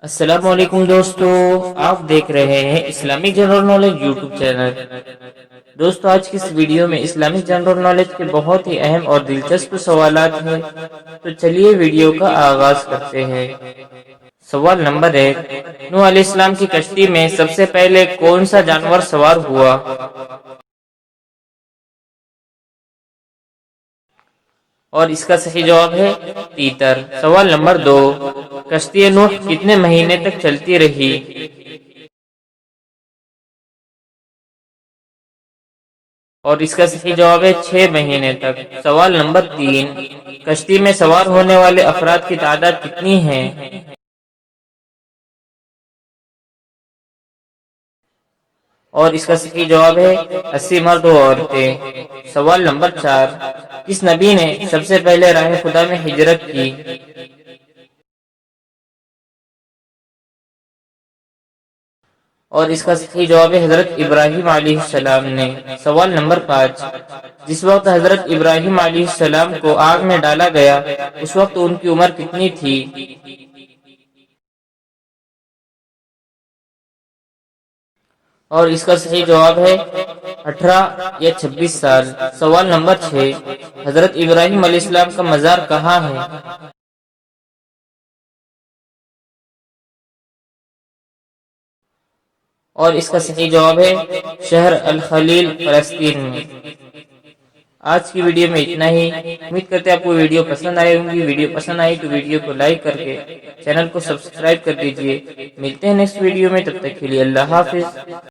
السلام علیکم دوستو، آپ دیکھ رہے ہیں Islamic general knowledge YouTube channel. دوستو، آج کی اس ویڈیو میں اسلامک جنرل نالج کے بہت ہی اہم اور دلچسپ سوالات ہیں، تو چلیے ویڈیو کا آغاز کرتے ہیں۔ سوال نمبر 1، نوح علیہ السلام کی کشتی میں سب سے پہلے کون سا جانور سوار ہوا؟ اور اس کا صحیح جواب ہے تیتر۔ سوال نمبر 2، کشتی نوح کتنے مہینے تک چلتی رہی؟ اور اس کا صحیح جواب ہے 6 مہینے تک۔ سوال نمبر 3، کشتی میں سوار ہونے والے افراد کی تعداد کتنی ہے؟ اور اس کا صحیح جواب ہے 80 مرد و عورتیں۔ سوال نمبر 4، کس نبی نے سب سے پہلے راہ خدا میں ہجرت کی؟ اور اس کا صحیح جواب ہے حضرت ابراہیم علیہ السلام نے۔ سوال نمبر 5، جس وقت حضرت ابراہیم علیہ السلام کو آگ میں ڈالا گیا اس وقت ان کی عمر کتنی تھی؟ اور اس کا صحیح جواب ہے 18 یا 26 سال۔ سوال نمبر 6، حضرت ابراہیم علیہ السلام کا مزار کہاں ہے؟ اور اس کا صحیح جواب ہے شہر الخلیل، فلسطین میں۔ آج کی ویڈیو میں اتنا ہی۔ امید کرتے ہیں آپ کو ویڈیو پسند آئی ہوں گی۔ ویڈیو پسند آئی تو ویڈیو کو لائک کر کے چینل کو سبسکرائب کر دیجئے۔ ملتے ہیں نیکسٹ ویڈیو میں، تب تک کے لیے اللہ حافظ۔